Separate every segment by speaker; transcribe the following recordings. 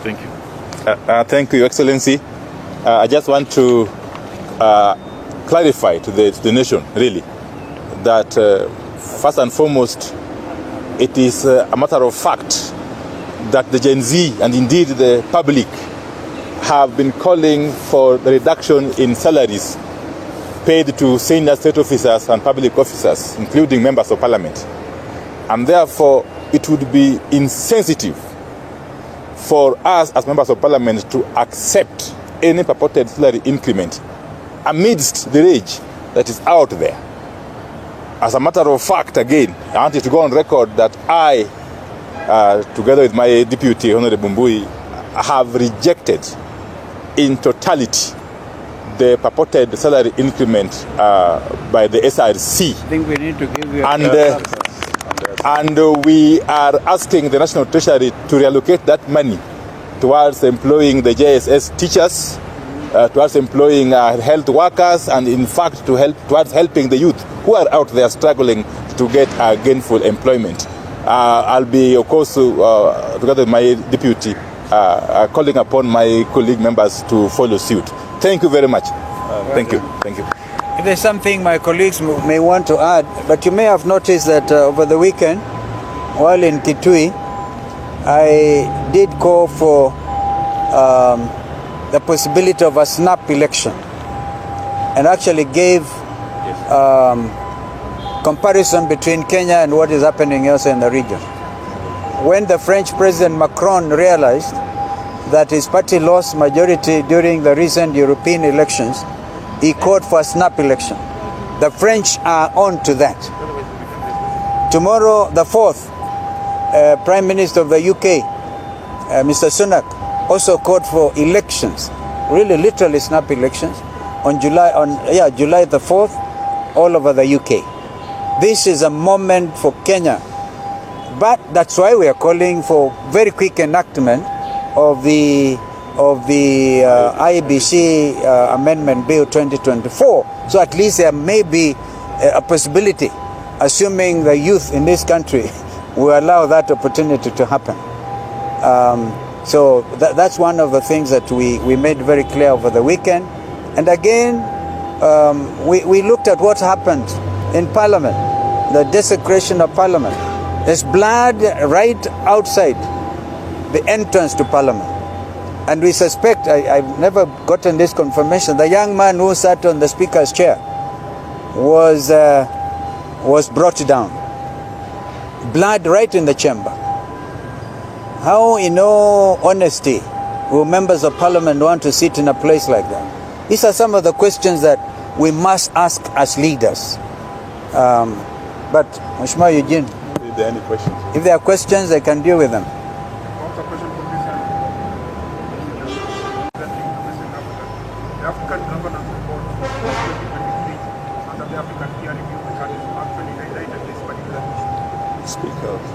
Speaker 1: Thank you.
Speaker 2: Thank you, Your Excellency. I just want to clarify to the nation, really, that first and foremost, it is a matter of fact that the Gen Z and indeed the public have been calling for the reduction in salaries paid to senior state officers and public officers, including members of parliament. And therefore, it would be insensitive for us as members of parliament to accept any purported salary increment amidst the rage that is out there. As a matter of fact, again, I want to go on record that I, together with my deputy, Honorable Mbui, have rejected in totality the purported salary increment by the SRC.
Speaker 3: I think we need to give you
Speaker 2: and we are asking the National Treasury to reallocate that money towards employing the JSS teachers, towards employing health workers, and in fact towards helping the youth who are out there struggling to get gainful employment. I'll be, of course, together with my deputy, calling upon my colleague members to follow suit. Thank you very much. Thank you. Thank you.
Speaker 3: If there's something my colleagues may want to add, but you may have noticed that over the weekend, while in Kitui, I did call for the possibility of a snap election, and actually gave comparison between Kenya and what is happening else in the region. When the French President Macron realized that his party lost majority during the recent European elections, he called for a snap election. The French are on to that. Tomorrow, the 4th, Prime Minister of the UK, Mr. Sunak, also called for elections, really literally snap elections, on July the 4th, all over the UK. This is a moment for Kenya. But that's why we are calling for very quick enactment of the IBC Amendment Bill 2024. So at least there may be a possibility, assuming the youth in this country will allow that opportunity to happen. So that's one of the things that we made very clear over the weekend. And again, we looked at what happened in Parliament, the desecration of Parliament. There's blood right outside the entrance to Parliament. And we suspect, I've never gotten this confirmation, the young man who sat on the Speaker's chair was brought down. Blood right in the chamber. How, in all honesty, will members of Parliament want to sit in a place like that? These are some of the questions that we must ask as leaders. But, Mheshimiwa Eugene,
Speaker 2: if there are any questions?
Speaker 3: If there are questions, I can deal with them.
Speaker 4: The African Governance Report for 2023 under the African Peer Review Mechanism actually highlighted this particular issue.
Speaker 2: Speak out.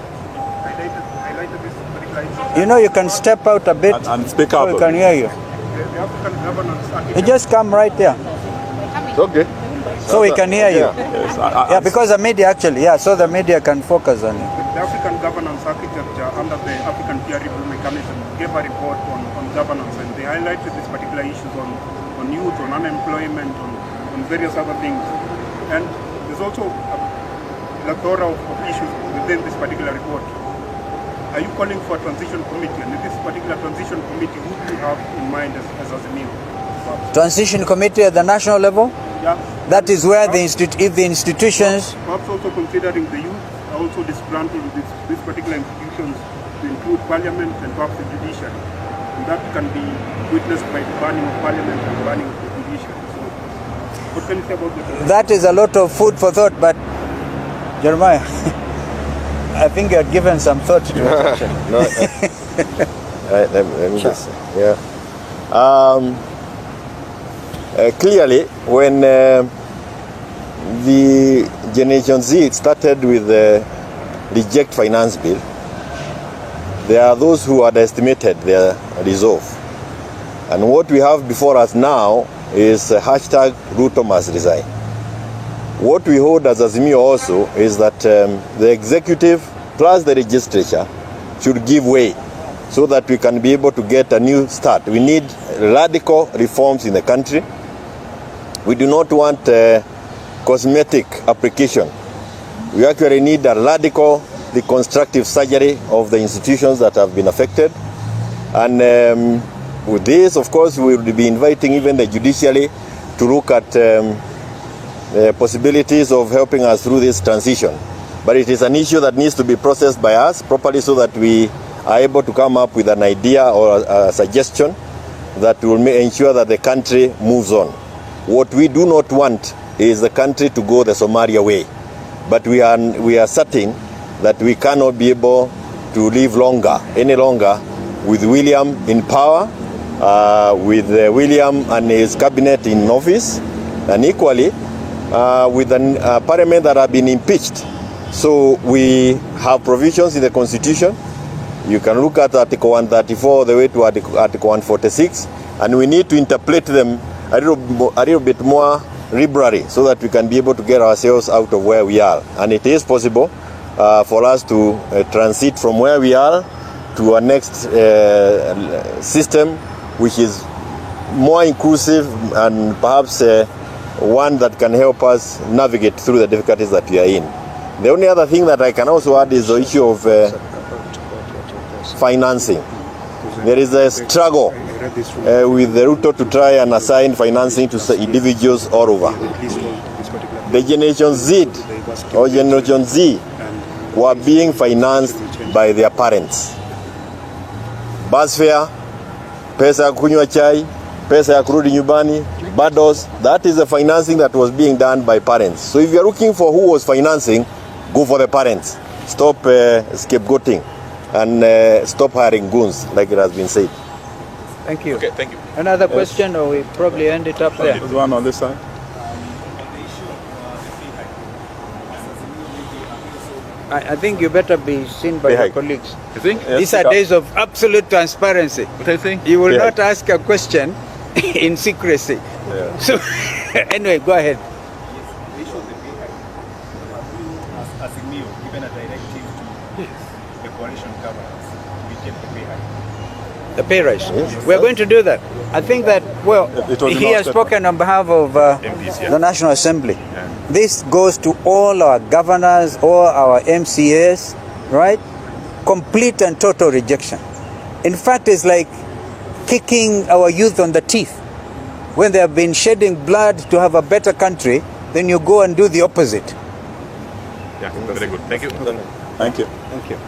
Speaker 4: Highlighted this particular issue.
Speaker 3: You know, you can step out a bit
Speaker 2: and speak out.
Speaker 3: so we can hear you.
Speaker 4: The African Governance Architect.
Speaker 3: You just come right there.
Speaker 2: Okay.
Speaker 3: So we can hear you.
Speaker 2: Yes,
Speaker 3: yeah, because the media actually, so the media can focus on you.
Speaker 4: The African Governance Architecture under the African Peer Review Mechanism gave a report on governance, and they highlighted these particular issues on youth, on unemployment, on various other things. And there's also a plethora of issues within this particular report. Are you calling for a transition committee? And in this particular transition committee, who do you have in mind as a meal?
Speaker 3: Transition committee at the national level?
Speaker 4: Yeah.
Speaker 3: That is where if the institutions...
Speaker 4: Perhaps also considering the youth, also disbanding these particular institutions to include parliament and perhaps the judiciary. And that can be witnessed by the banning of parliament and banning of the judiciary. So, what can you say about that?
Speaker 3: That is a lot of food for thought, but Jeremiah, I think you had given some thought to it actually.
Speaker 5: No, let me
Speaker 3: Sure.
Speaker 5: just say, clearly, when the Generation Z started with the Reject Finance Bill, there are those who had estimated their resolve. And what we have before us now is hashtag Ruto must resign. What we hold as Azimio also is that the executive plus the legislature should give way so that we can be able to get a new start. We need radical reforms in the country. We do not want cosmetic application. We actually need a radical reconstructive surgery of the institutions that have been affected. And with this, of course, we will be inviting even the judiciary to look at possibilities of helping us through this transition. But it is an issue that needs to be processed by us properly so that we are able to come up with an idea or a suggestion that will ensure that the country moves on. What we do not want is the country to go the Somalia way. But we are certain that we cannot be able to live any longer with William in power, with William and his cabinet in office, and equally with a parliament that have been impeached. So we have provisions in the Constitution. You can look at Article 134 all the way to Article 146, and we need to interpret them a little bit more liberally so that we can be able to get ourselves out of where we are. And it is possible for us to transit from where we are to our next system, which is more inclusive and perhaps one that can help us navigate through the difficulties that we are in. The only other thing that I can also add is the issue of financing. There is a struggle with the Ruto to try and assign financing to individuals all over. The Generation Z or Generation Z were being financed by their parents. Bus fare, pesa ya kunywa chai, pesa ya kurudi nyumbani, bundles, that is the financing that was being done by parents. So if you are looking for who was financing, go for the parents. Stop scapegoating and stop hiring goons, like it has been said.
Speaker 3: Thank you.
Speaker 2: Okay, thank you.
Speaker 3: Another question, or we probably end it up there?
Speaker 2: There's one on this side.
Speaker 3: I think you better be seen by your colleagues.
Speaker 2: You think?
Speaker 3: These are days of absolute transparency.
Speaker 2: What I think?
Speaker 3: You will not ask a question in secrecy.
Speaker 2: Yeah.
Speaker 3: So, anyway, go ahead.
Speaker 1: As a meal, given a directive to the coalition government, we get the pay hike.
Speaker 3: The pay rise. We're going to do that. I think that, well, he has spoken on behalf of
Speaker 2: MPS,
Speaker 3: the National Assembly. This goes to all our governors, all our MCAs, right? Complete and total rejection. In fact, it's like kicking our youth on the teeth. When they have been shedding blood to have a better country, then you go and do the opposite.
Speaker 2: Yeah, very good. Thank you.
Speaker 5: Thank you.
Speaker 3: Thank you.